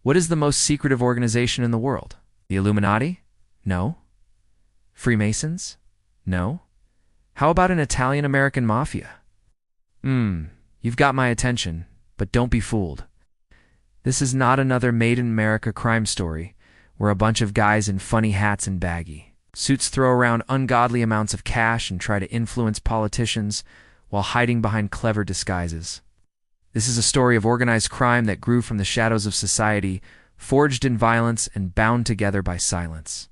What is the most secretive organization in the world? The Illuminati? No. Freemasons? No. How about an Italian-American mafia? You've got my attention, but don't be fooled. This is not another made-in-America crime story where a bunch of guys in funny hats and baggy suits throw around ungodly amounts of cash and try to influence politicians while hiding behind clever disguises. This is a story of organized crime that grew from the shadows of society, forged in violence and bound together by silence.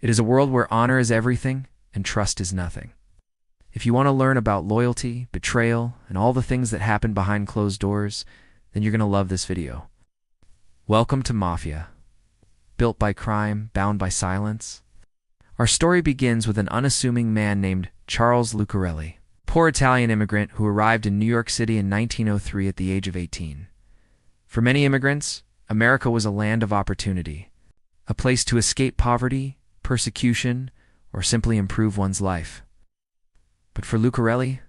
It is a world where honor is everything and trust is nothing. If you want to learn about loyalty, betrayal, and all the things that happen behind closed doors, then you're going to love this video. Welcome to Mafia. Built by crime, bound by silence. Our story begins with an unassuming man named Charles Lucarelli, poor Italian immigrant who arrived in New York City in 1903 at the age of 18. For many immigrants, America was a land of opportunity, a place to escape poverty, persecution, or simply improve one's life. But for Lucarelli,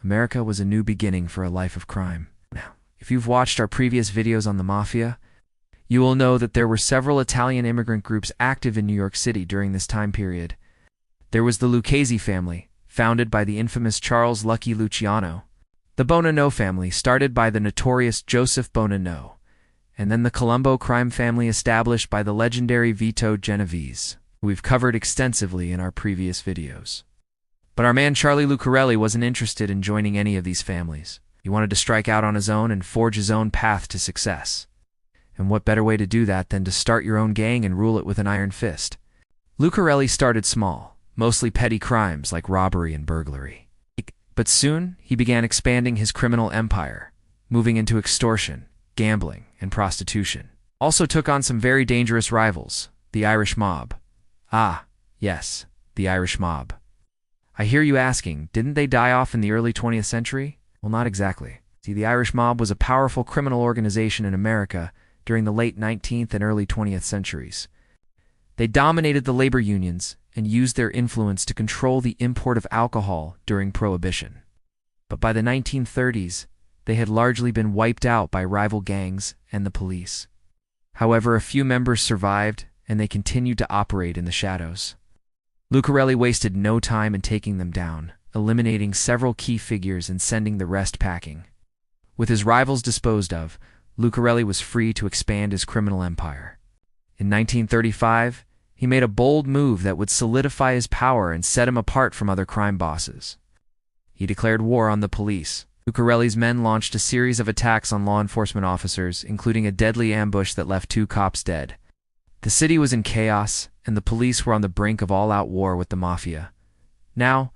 America was a new beginning for a life of crime. Now, if you've watched our previous videos on the Mafia, you will know that there were several Italian immigrant groups active in New York City during this time period. There was the Lucchese family, founded by the infamous Charles Lucky Luciano, the Bonanno family, started by the notorious Joseph Bonanno, and then the Colombo crime family established by the legendary Vito Genovese, who we've covered extensively in our previous videos. But our man Charlie Lucarelli wasn't interested in joining any of these families. He wanted to strike out on his own and forge his own path to success. And what better way to do that than to start your own gang and rule it with an iron fist? Lucarelli started small, mostly petty crimes like robbery and burglary. But soon, he began expanding his criminal empire, moving into extortion, gambling, and prostitution. Also took on some very dangerous rivals, the Irish mob. Ah, yes, the Irish mob. I hear you asking, didn't they die off in the early 20th century? Well, not exactly. See, the Irish mob was a powerful criminal organization in America during the late 19th and early 20th centuries. They dominated the labor unions and used their influence to control the import of alcohol during Prohibition. But by the 1930s, they had largely been wiped out by rival gangs and the police. However, a few members survived, and they continued to operate in the shadows. Lucarelli wasted no time in taking them down, eliminating several key figures and sending the rest packing. With his rivals disposed of, Lucarelli was free to expand his criminal empire. In 1935, he made a bold move that would solidify his power and set him apart from other crime bosses. He declared war on the police. Lucarelli's men launched a series of attacks on law enforcement officers, including a deadly ambush that left 2 cops dead. The city was in chaos, and the police were on the brink of all-out war with the Mafia. Now,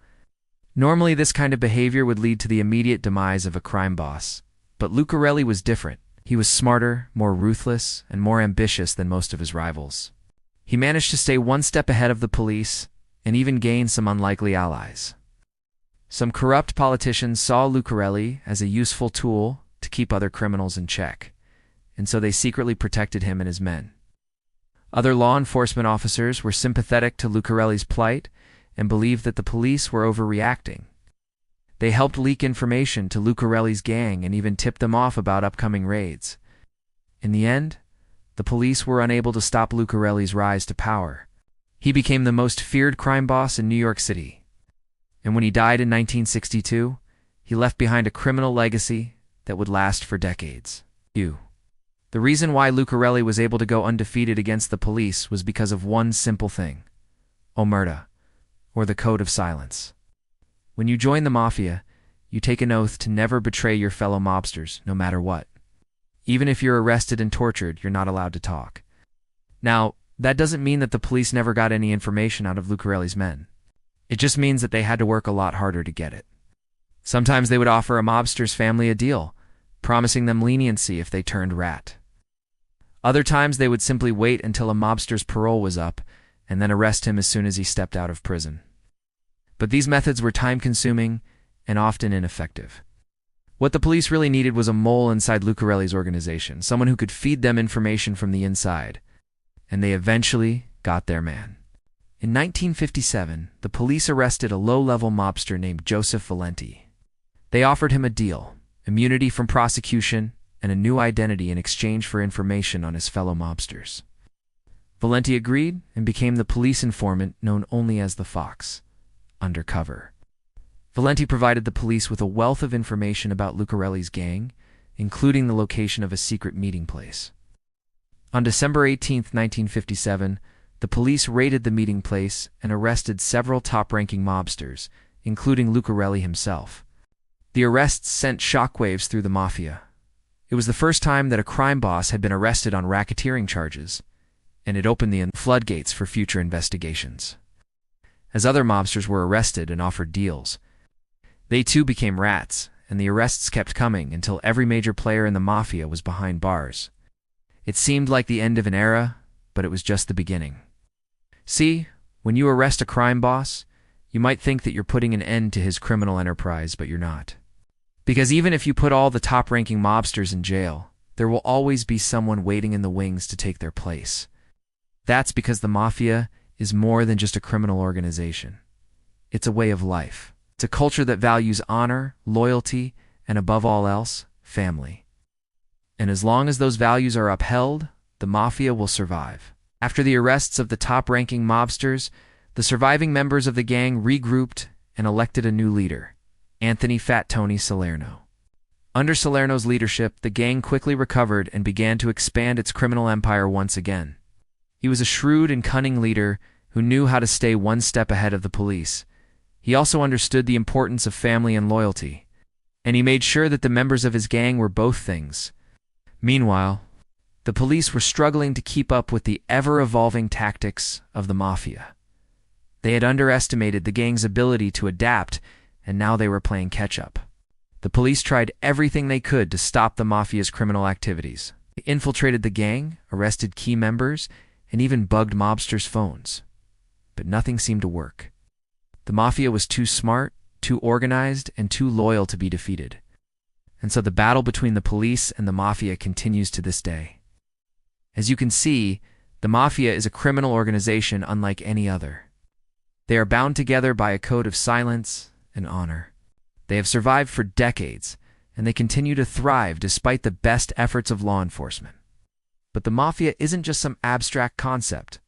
normally this kind of behavior would lead to the immediate demise of a crime boss, but Lucarelli was different. He was smarter, more ruthless, and more ambitious than most of his rivals. He managed to stay one step ahead of the police and even gain some unlikely allies. Some corrupt politicians saw Lucarelli as a useful tool to keep other criminals in check, and so they secretly protected him and his men. Other law enforcement officers were sympathetic to Lucarelli's plight and believed that the police were overreacting. They helped leak information to Lucarelli's gang and even tipped them off about upcoming raids. In the end, the police were unable to stop Lucarelli's rise to power. He became the most feared crime boss in New York City. And when he died in 1962, he left behind a criminal legacy that would last for decades. The reason why Lucarelli was able to go undefeated against the police was because of one simple thing: Omertà, or the code of silence. When you join the Mafia, you take an oath to never betray your fellow mobsters, no matter what. Even if you're arrested and tortured, you're not allowed to talk. Now, that doesn't mean that the police never got any information out of Lucarelli's men. It just means that they had to work a lot harder to get it. Sometimes they would offer a mobster's family a deal, promising them leniency if they turned rat. Other times they would simply wait until a mobster's parole was up and then arrest him as soon as he stepped out of prison. But these methods were time-consuming and often ineffective. What the police really needed was a mole inside Lucarelli's organization, someone who could feed them information from the inside. And they eventually got their man. In 1957, the police arrested a low-level mobster named Joseph Valenti. They offered him a deal: immunity from prosecution and a new identity in exchange for information on his fellow mobsters. Valenti agreed and became the police informant known only as the Fox, undercover. Valenti provided the police with a wealth of information about Lucarelli's gang, including the location of a secret meeting place. On December 18, 1957, the police raided the meeting place and arrested several top-ranking mobsters, including Lucarelli himself. The arrests sent shockwaves through the Mafia. It was the first time that a crime boss had been arrested on racketeering charges, and it opened the floodgates for future investigations. As other mobsters were arrested and offered deals, they too became rats, and the arrests kept coming until every major player in the Mafia was behind bars. It seemed like the end of an era, but it was just the beginning. See, when you arrest a crime boss, you might think that you're putting an end to his criminal enterprise, but you're not. Because even if you put all the top-ranking mobsters in jail, there will always be someone waiting in the wings to take their place. That's because the Mafia is more than just a criminal organization. It's a way of life. It's a culture that values honor, loyalty, and above all else, family. And as long as those values are upheld, the Mafia will survive. After the arrests of the top-ranking mobsters, the surviving members of the gang regrouped and elected a new leader, Anthony Fat Tony Salerno. Under Salerno's leadership, the gang quickly recovered and began to expand its criminal empire once again. He was a shrewd and cunning leader who knew how to stay one step ahead of the police. He also understood the importance of family and loyalty, and he made sure that the members of his gang were both things. Meanwhile, the police were struggling to keep up with the ever-evolving tactics of the Mafia. They had underestimated the gang's ability to adapt, and now they were playing catch-up. The police tried everything they could to stop the Mafia's criminal activities. They infiltrated the gang, arrested key members, and even bugged mobsters' phones. But nothing seemed to work. The Mafia was too smart, too organized, and too loyal to be defeated. And so the battle between the police and the Mafia continues to this day. As you can see, the Mafia is a criminal organization unlike any other. They are bound together by a code of silence and honor. They have survived for decades, and they continue to thrive despite the best efforts of law enforcement. But the Mafia isn't just some abstract concept.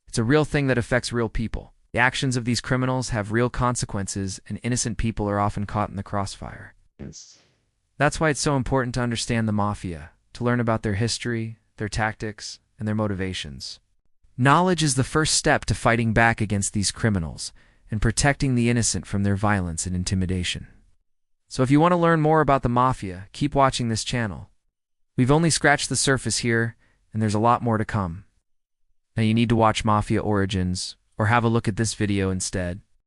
It's a real thing that affects real people. The actions of these criminals have real consequences, and innocent people are often caught in the crossfire. That's why it's so important to understand the Mafia, to learn about their history, their tactics, and their motivations. Knowledge is the first step to fighting back against these criminals and protecting the innocent from their violence and intimidation. So if you want to learn more about the Mafia, keep watching this channel. We've only scratched the surface here, and there's a lot more to come. Now you need to watch Mafia Origins, or have a look at this video instead.